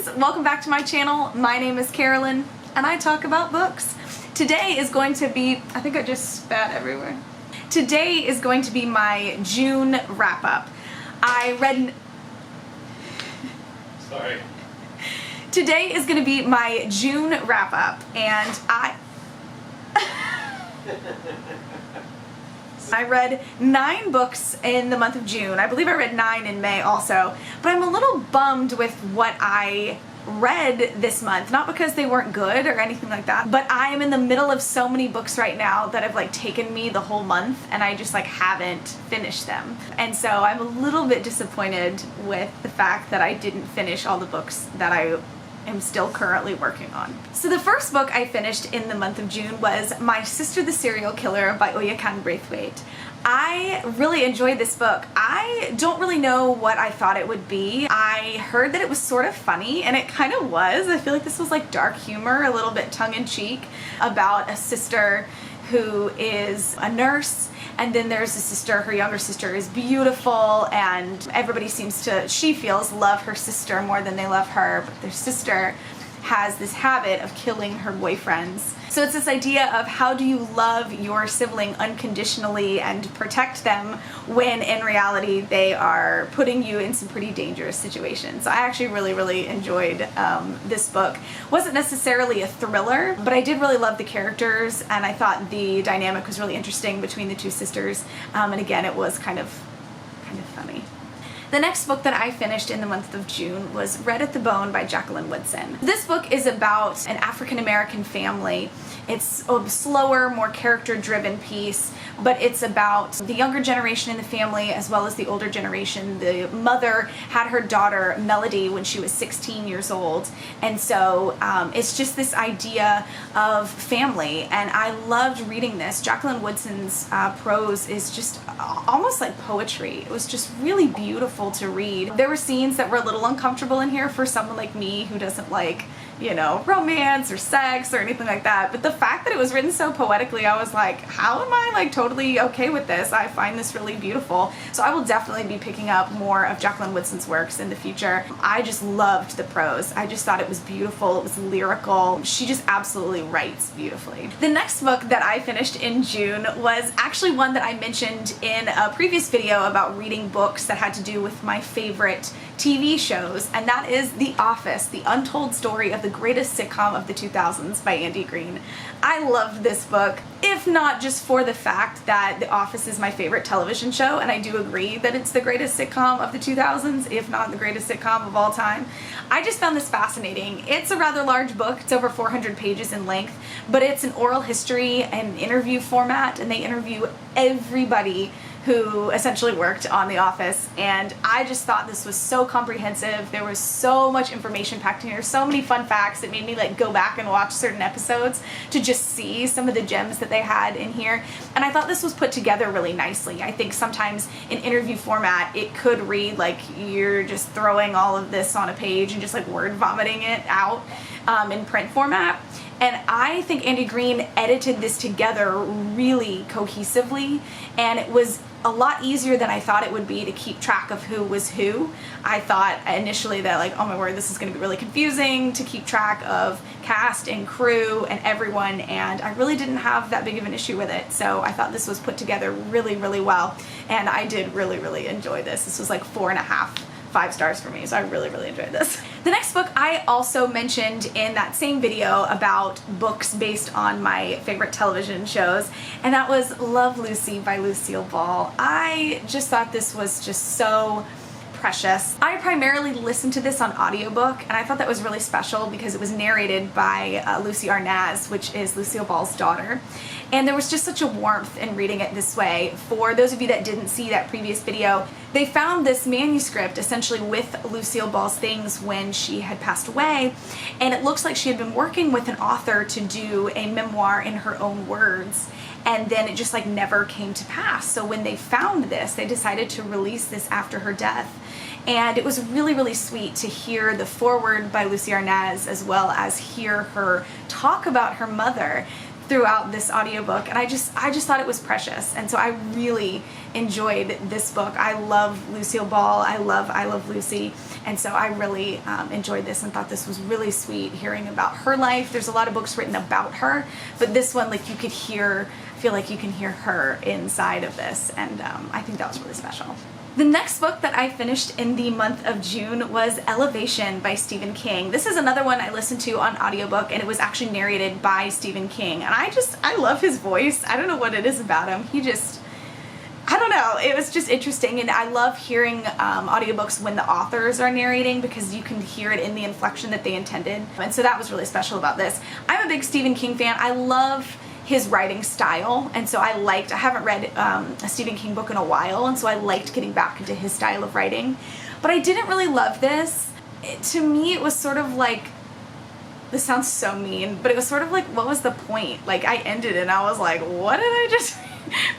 friends, welcome back to my channel. My name is Carolyn and I talk about books. Today is going to be, I think I just spat everywhere. Today is going to be my June wrap up. Sorry. Today is going to be my June wrap up and I read 9 books in the month of June. I believe I read 9 in May also, but I'm a little bummed with what I read this month. Not because they weren't good or anything like that, but I am in the middle of so many books right now that have like taken me the whole month and I just like haven't finished them. And so I'm a little bit disappointed with the fact that I didn't finish all the books that I am still currently working on. So the first book I finished in the month of June was My Sister the Serial Killer by Oyèkán Braithwaite. I really enjoyed this book. I don't really know what I thought it would be. I heard that it was sort of funny, and it kind of was. I feel like this was like dark humor, a little bit tongue-in-cheek, about a sister who is a nurse, and then there's a sister, her younger sister is beautiful, and everybody seems to, she feels, love her sister more than they love her, but their sister has this habit of killing her boyfriends. So it's this idea of how do you love your sibling unconditionally and protect them when in reality they are putting you in some pretty dangerous situations. So I actually really enjoyed this book. Wasn't necessarily a thriller, but I did really love the characters and I thought the dynamic was really interesting between the two sisters. And again, it was kind of funny. The next book that I finished in the month of June was Red at the Bone by Jacqueline Woodson. This book is about an African-American family. It's a slower, more character-driven piece, but it's about the younger generation in the family as well as the older generation. The mother had her daughter Melody when she was 16 years old, and so it's just this idea of family, and I loved reading this. Jacqueline Woodson's prose is just almost like poetry. It was just really beautiful to read. There were scenes that were a little uncomfortable in here for someone like me who doesn't like, you know, romance or sex or anything like that, but the fact that it was written so poetically, I was like, how am I like totally okay with this? I find this really beautiful. So I will definitely be picking up more of Jacqueline Woodson's works in the future. I just loved the prose. I just thought it was beautiful. It was lyrical. She just absolutely writes beautifully. The next book that I finished in June was actually one that I mentioned in a previous video about reading books that had to do with my favorite TV shows, and that is The Office, the untold story of the greatest sitcom of the 2000s by Andy Green. I loved this book, if not just for the fact that The Office is my favorite television show, and I do agree that it's the greatest sitcom of the 2000s, if not the greatest sitcom of all time. I just found this fascinating. It's a rather large book. It's over 400 pages in length, but it's an oral history and interview format, and they interview everybody who essentially worked on The Office, and I just thought this was so comprehensive. There was so much information packed in here, so many fun facts. It made me like go back and watch certain episodes to just see some of the gems that they had in here, and I thought this was put together really nicely. I think sometimes in interview format it could read like you're just throwing all of this on a page and just like word vomiting it out in print format. And I think Andy Green edited this together really cohesively, and it was a lot easier than I thought it would be to keep track of who was who. I thought initially that like, oh my word, this is going to be really confusing to keep track of cast and crew and everyone, and I really didn't have that big of an issue with it. So I thought this was put together really well, and I did really enjoy this. This was like 4.5 5 stars for me, so I really enjoyed this. The next book I also mentioned in that same video about books based on my favorite television shows, and that was Love, Lucy by Lucille Ball. I just thought this was just so precious. I primarily listened to this on audiobook, and I thought that was really special because it was narrated by Lucy Arnaz, which is Lucille Ball's daughter. And there was just such a warmth in reading it this way. For those of you that didn't see that previous video, they found this manuscript essentially with Lucille Ball's things when she had passed away, and it looks like she had been working with an author to do a memoir in her own words, and then it just like never came to pass. So when they found this, they decided to release this after her death. And it was really sweet to hear the foreword by Lucy Arnaz as well as hear her talk about her mother throughout this audiobook, and I just thought it was precious, and so I really enjoyed this book. I love Lucille Ball. I love Lucy, and so I really enjoyed this and thought this was really sweet, hearing about her life. There's a lot of books written about her, but this one, like, you could feel like you can hear her inside of this, and I think that was really special. The next book that I finished in the month of June was Elevation by Stephen King. This is another one I listened to on audiobook, and it was actually narrated by Stephen King. And I love his voice. I don't know what it is about him. I don't know. It was just interesting, and I love hearing audiobooks when the authors are narrating, because you can hear it in the inflection that they intended. And so that was really special about this. I'm a big Stephen King fan. I love his writing style, and so I haven't read a Stephen King book in a while, and so I liked getting back into his style of writing. But I didn't really love this. To me, it was sort of like, this sounds so mean, but it was sort of like, what was the point? Like, I ended it and I was like, what did I just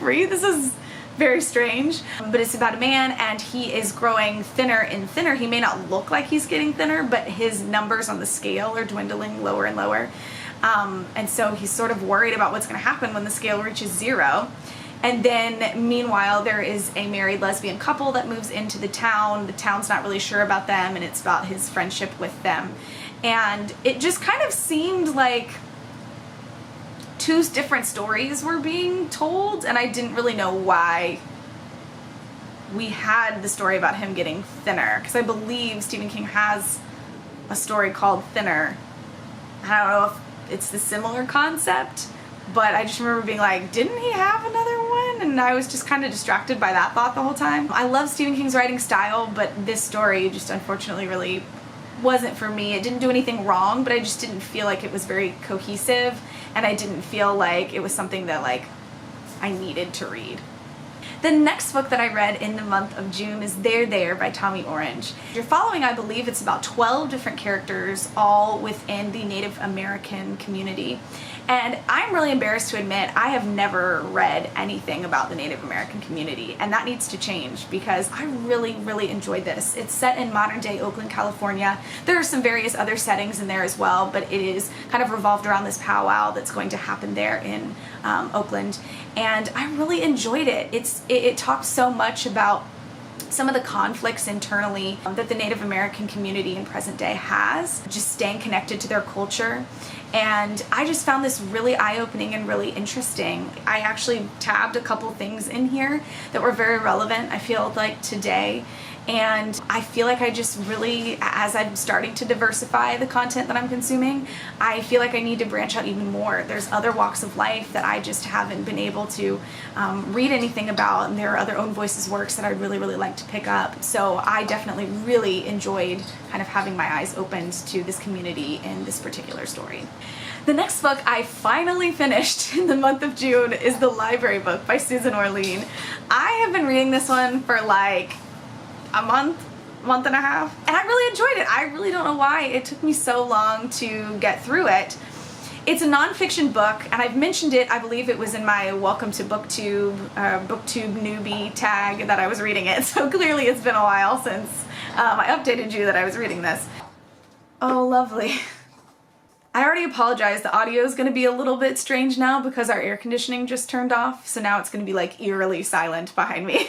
read? This is very strange. But it's about a man, and he is growing thinner and thinner. He may not look like he's getting thinner, but his numbers on the scale are dwindling lower and lower. And so he's sort of worried about what's going to happen when the scale reaches 0. And then meanwhile, there is a married lesbian couple that moves into the town. The town's not really sure about them, and it's about his friendship with them. And it just kind of seemed like two different stories were being told, and I didn't really know why we had the story about him getting thinner, because I believe Stephen King has a story called Thinner. I don't know if it's the similar concept, but I just remember being like, didn't he have another one? And I was just kind of distracted by that thought the whole time. I love Stephen King's writing style, but this story just unfortunately really wasn't for me. It didn't do anything wrong, but I just didn't feel like it was very cohesive, and I didn't feel like it was something that, like, I needed to read. The next book that I read in the month of June is There There by Tommy Orange. You're following, I believe it's about 12 different characters, all within the Native American community. And I'm really embarrassed to admit I have never read anything about the Native American community, and that needs to change, because I really, really enjoyed this. It's set in modern day Oakland, California. There are some various other settings in there as well, but it is kind of revolved around this powwow that's going to happen there in Oakland, and I really enjoyed it. It talks so much about some of the conflicts internally that the Native American community in present day has, just staying connected to their culture. And I just found this really eye-opening and really interesting. I actually tabbed a couple things in here that were very relevant, I feel like, today. And I feel like I just really, as I'm starting to diversify the content that I'm consuming, I feel like I need to branch out even more. There's other walks of life that I just haven't been able to read anything about, and there are other Own Voices works that I'd really, really like to pick up. So I definitely really enjoyed kind of having my eyes opened to this community in this particular story. The next book I finally finished in the month of June is The Library Book by Susan Orlean. I have been reading this one for like a month and a half, and I really enjoyed it. I really don't know why it took me so long to get through it. It's a nonfiction book, and I've mentioned it, I believe it was in my Welcome to BookTube newbie tag that I was reading it, so clearly it's been a while since I updated you that I was reading this. Oh, lovely. I already apologize, the audio is going to be a little bit strange now because our air conditioning just turned off, so now it's going to be like eerily silent behind me.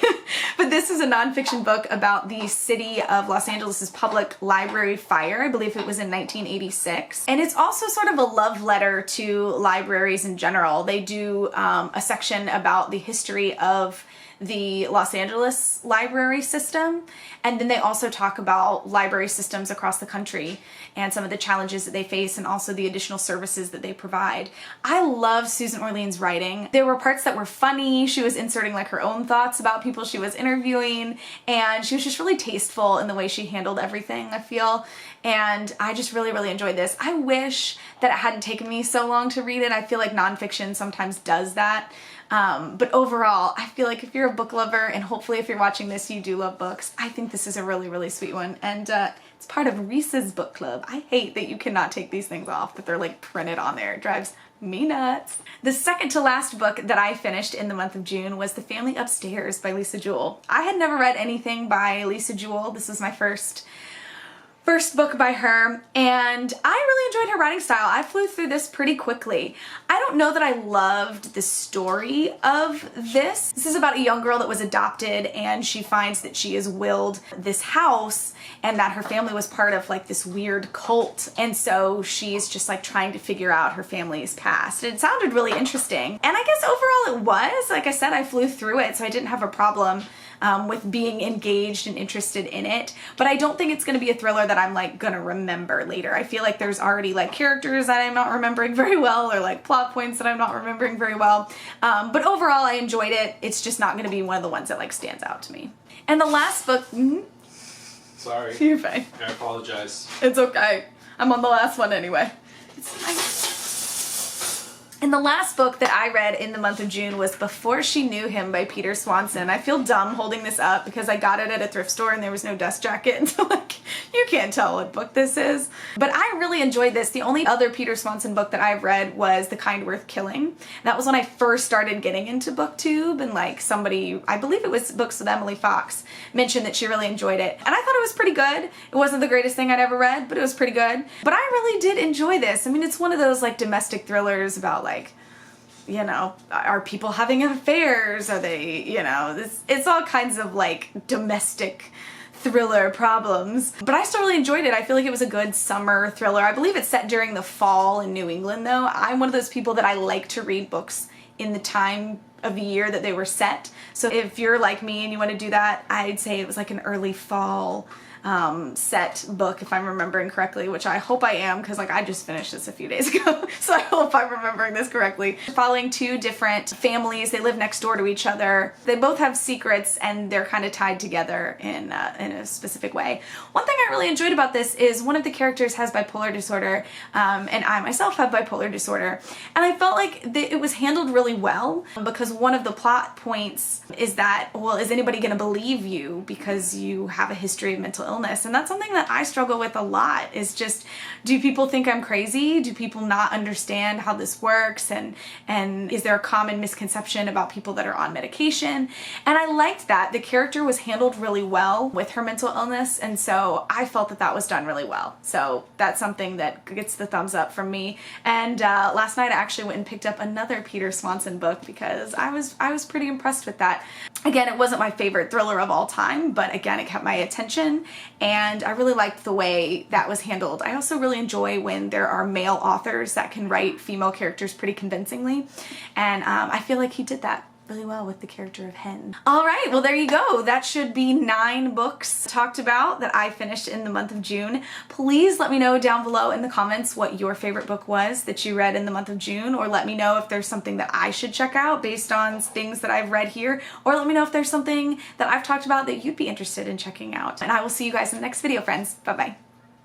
But this is a nonfiction book about the city of Los Angeles' public library fire. I believe it was in 1986. And it's also sort of a love letter to libraries in general. They do a section about the history of the Los Angeles library system, and then they also talk about library systems across the country and some of the challenges that they face, and also the additional services that they provide. I love Susan Orlean's writing. There were parts that were funny. She was inserting like her own thoughts about people she was interviewing, and she was just really tasteful in the way she handled everything, I feel. And I just really, really enjoyed this. I wish that it hadn't taken me so long to read it. I feel like nonfiction sometimes does that. But overall, I feel like if you're a book lover, and hopefully if you're watching this, you do love books, I think this is a really, really sweet one. And it's part of Reese's book club. I hate that you cannot take these things off, that they're like printed on there. It drives me nuts. The second to last book that I finished in the month of June was The Family Upstairs by Lisa Jewell. I had never read anything by Lisa Jewell. This was my first first book by her, and I really enjoyed her writing style. I flew through this pretty quickly. I don't know that I loved the story of this. This is about a young girl that was adopted, and she finds that she is willed this house and that her family was part of like this weird cult, and so she's just like trying to figure out her family's past. It sounded really interesting, and I guess overall it was. Like I said, I flew through it, so I didn't have a problem with being engaged and interested in it, but I don't think it's going to be a thriller that I'm like gonna remember later. I feel like there's already like characters that I'm not remembering very well, or like plot points that I'm not remembering very well, but overall I enjoyed it. It's just not going to be one of the ones that like stands out to me. And the last book, Sorry. You're fine. I apologize. It's okay. I'm on the last one anyway. It's fine. And the last book that I read in the month of June was Before She Knew Him by Peter Swanson. I feel dumb holding this up because I got it at a thrift store and there was no dust jacket, and so like, you can't tell what book this is. But I really enjoyed this. The only other Peter Swanson book that I've read was The Kind Worth Killing. That was when I first started getting into BookTube, and like somebody, I believe it was Books with Emily Fox, mentioned that she really enjoyed it. And I thought it was pretty good. It wasn't the greatest thing I'd ever read, but it was pretty good. But I really did enjoy this. I mean, it's one of those like domestic thrillers about like, you know, are people having affairs? Are they, you know, it's all kinds of like domestic thriller problems. But I still really enjoyed it. I feel like it was a good summer thriller. I believe it's set during the fall in New England though. I'm one of those people that I like to read books in the time of year that they were set. So if you're like me and you want to do that, I'd say it was like an early fall set book, if I'm remembering correctly, which I hope I am, because like I just finished this a few days ago, so I hope I'm remembering this correctly. Following two different families, they live next door to each other. They both have secrets and they're kind of tied together in a specific way. One thing I really enjoyed about this is one of the characters has bipolar disorder, and I myself have bipolar disorder, and I felt like it was handled really well, because one of the plot points is that, well, is anybody going to believe you because you have a history of mental illness? And that's something that I struggle with a lot, is just, do people think I'm crazy? Do people not understand how this works? And is there a common misconception about people that are on medication? And I liked that. The character was handled really well with her mental illness, and so I felt that that was done really well. So that's something that gets the thumbs up from me. And last night I actually went and picked up another Peter Swanson book because I was pretty impressed with that. Again, it wasn't my favorite thriller of all time, but again, it kept my attention, and I really liked the way that was handled. I also really enjoy when there are male authors that can write female characters pretty convincingly, and I feel like he did that really well with the character of Hen. All right, well there you go. That should be 9 books talked about that I finished in the month of June. Please let me know down below in the comments what your favorite book was that you read in the month of June, or let me know if there's something that I should check out based on things that I've read here, or let me know if there's something that I've talked about that you'd be interested in checking out. And I will see you guys in the next video, friends. Bye-bye.